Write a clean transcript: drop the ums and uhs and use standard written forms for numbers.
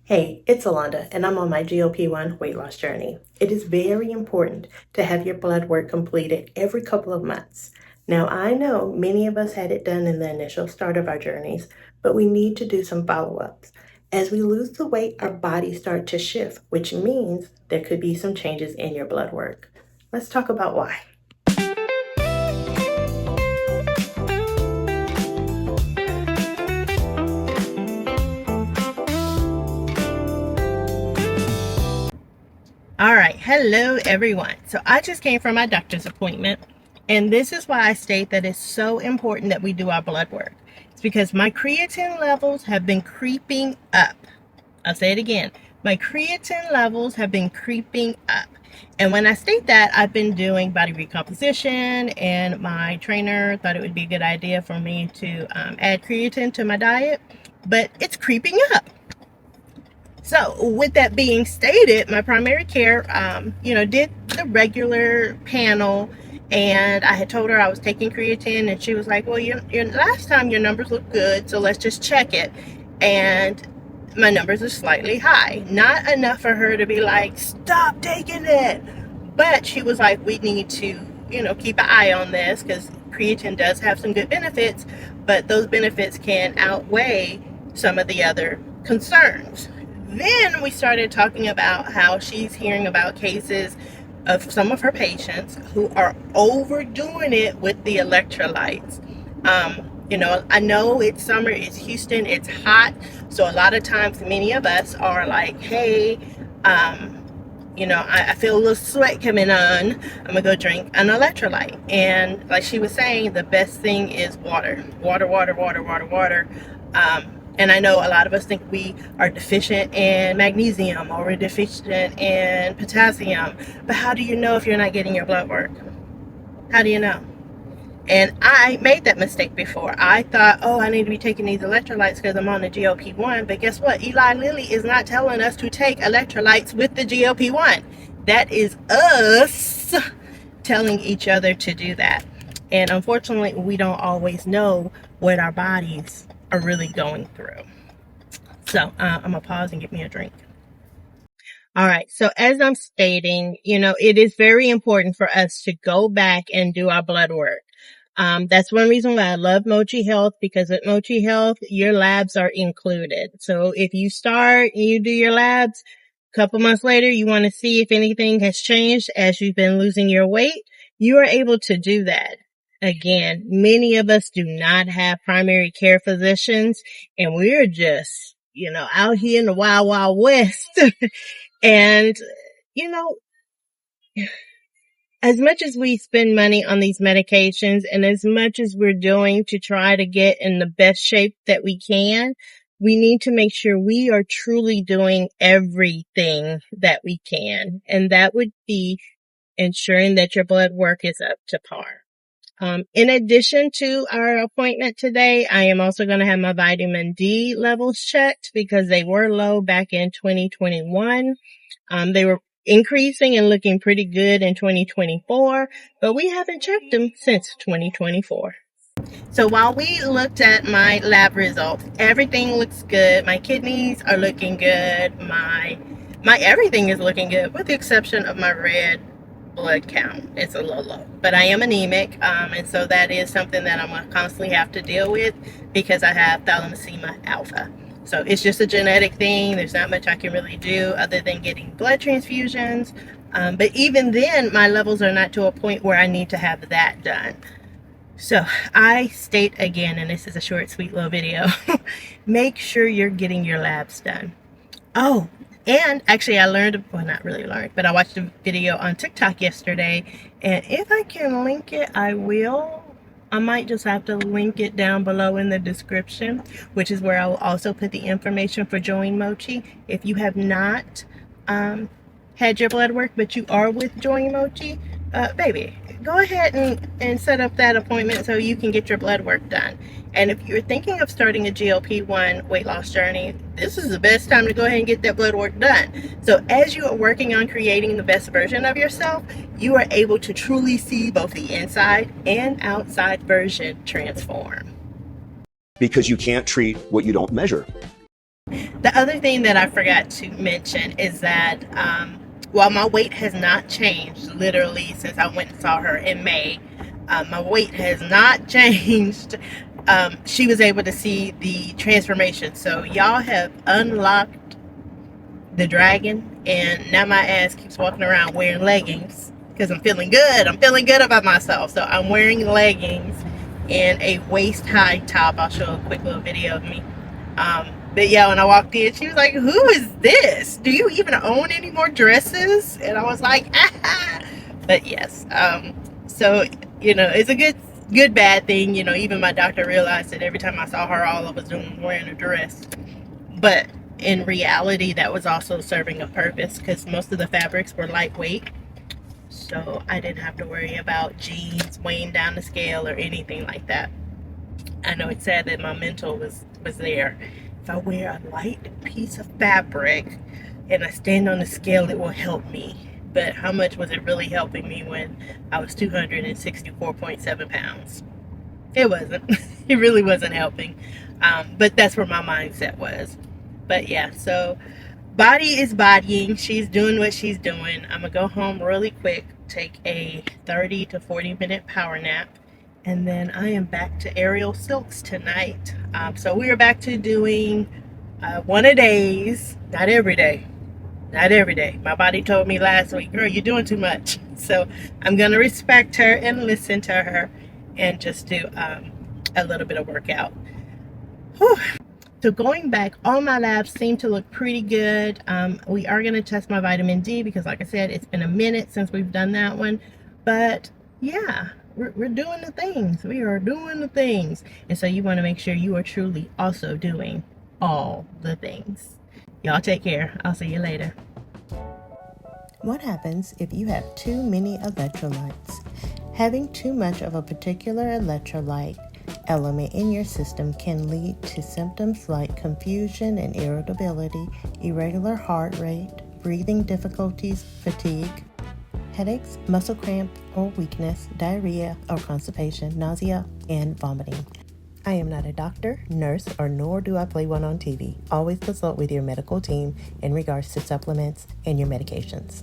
Hey, it's Alonda, and I'm on my GLP-1 weight loss journey. It is very important to have your blood work completed every couple of months. Now, I know many of us had it done in the initial start of our journeys, but we need to do some follow-ups. As we lose the weight, our bodies start to shift, which means there could be some changes in your blood work. Let's talk about why. All right, hello everyone. So I just came from my doctor's appointment, and this is why I state that it's so important that we do our blood work. It's because my creatine levels have been creeping up. I'll say it again. My creatine levels have been creeping up. And when I state that, I've been doing body recomposition, and my trainer thought it would be a good idea for me to add creatine to my diet, but it's creeping up. So with that being stated, my primary care, did the regular panel, and I had told her I was taking creatine, and she was like, well, your last time your numbers looked good, so let's just check it. And my numbers are slightly high. Not enough for her to be like, stop taking it. But she was like, we need to, keep an eye on this, because creatine does have some good benefits, but those benefits can outweigh some of the other concerns. Then we started talking about how she's hearing about cases of some of her patients who are overdoing it with the electrolytes. I know it's summer, it's Houston, it's hot, so a lot of times many of us are like, hey, I feel a little sweat coming on, I'm gonna go drink an electrolyte. And like she was saying, the best thing is water. And I know a lot of us think we are deficient in magnesium or we're deficient in potassium, but how do you know if you're not getting your blood work? How do you know? And I made that mistake before. I thought, oh, I need to be taking these electrolytes because I'm on the GLP-1. But guess what? Eli Lilly is not telling us to take electrolytes with the GLP-1. That is us telling each other to do that. And unfortunately, we don't always know what our bodies are really going through. So I'm gonna pause and get me a drink. All right. So as I'm stating, it is very important for us to go back and do our blood work. That's one reason why I love Mochi Health, because at Mochi Health, your labs are included. So if you start and you do your labs, a couple months later, you want to see if anything has changed as you've been losing your weight, you are able to do that. Again, many of us do not have primary care physicians, and we're just, out here in the wild, wild west. And, as much as we spend money on these medications and as much as we're doing to try to get in the best shape that we can, we need to make sure we are truly doing everything that we can. And that would be ensuring that your blood work is up to par. In addition to our appointment today, I am also going to have my vitamin D levels checked because they were low back in 2021. They were increasing and looking pretty good in 2024, but we haven't checked them since 2024. So while we looked at my lab results, everything looks good. My kidneys are looking good. My everything is looking good, with the exception of my red blood count. It's a little low, but I am anemic, and so that is something that I'm going to constantly have to deal with because I have thalassemia alpha. So it's just a genetic thing. There's not much I can really do other than getting blood transfusions. But even then, my levels are not to a point where I need to have that done. So I state again, and this is a short, sweet little video, make sure you're getting your labs done. Oh, and actually I learned, well, not really learned, but I watched a video on TikTok yesterday, and if I can link it, I will. I might just have to link it down below in the description, which is where I will also put the information for Join Mochi. If you have not had your blood work, but you are with Join Mochi, baby, go ahead and set up that appointment so you can get your blood work done. And if you're thinking of starting a GLP-1 weight loss journey, this is the best time to go ahead and get that blood work done. So as you are working on creating the best version of yourself, you are able to truly see both the inside and outside version transform. Because you can't treat what you don't measure. The other thing that I forgot to mention is that while my weight has not changed literally since I went and saw her in May, my weight has not changed. She was able to see the transformation. So y'all have unlocked the dragon, and now my ass keeps walking around wearing leggings because I'm feeling good. I'm feeling good about myself. So I'm wearing leggings and a waist-high top. I'll show a quick little video of me. But yeah, when I walked in, she was like, "Who is this? Do you even own any more dresses?" And I was like, "Ah." But yes, so it's a good bad thing. Even my doctor realized that every time I saw her, all I was doing was wearing a dress. But in reality, that was also serving a purpose because most of the fabrics were lightweight. So I didn't have to worry about jeans weighing down the scale or anything like that. I know it's sad that my mental was there. If I wear a light piece of fabric and I stand on the scale, it will help me. But how much was it really helping me when I was 264.7 pounds? It wasn't. It really wasn't helping. But that's where my mindset was. But yeah, so body is bodying. She's doing what she's doing. I'm going to go home really quick, take a 30 to 40 minute power nap, and then I am back to aerial silks tonight. So we are back to doing one a days. Not every day. Not every day. My body told me last week, "Girl, you're doing too much." So I'm going to respect her and listen to her and just do a little bit of workout. Whew. So going back, all my labs seem to look pretty good. We are going to test my vitamin D because, like I said, it's been a minute since we've done that one. But yeah, we're doing the things. We are doing the things. And so you want to make sure you are truly also doing all the things. Y'all take care. I'll see you later. What happens if you have too many electrolytes? Having too much of a particular electrolyte element in your system can lead to symptoms like confusion and irritability, irregular heart rate, breathing difficulties, fatigue, headaches, muscle cramp or weakness, diarrhea or constipation, nausea, and vomiting. I am not a doctor, nurse, or nor do I play one on TV. Always consult with your medical team in regards to supplements and your medications.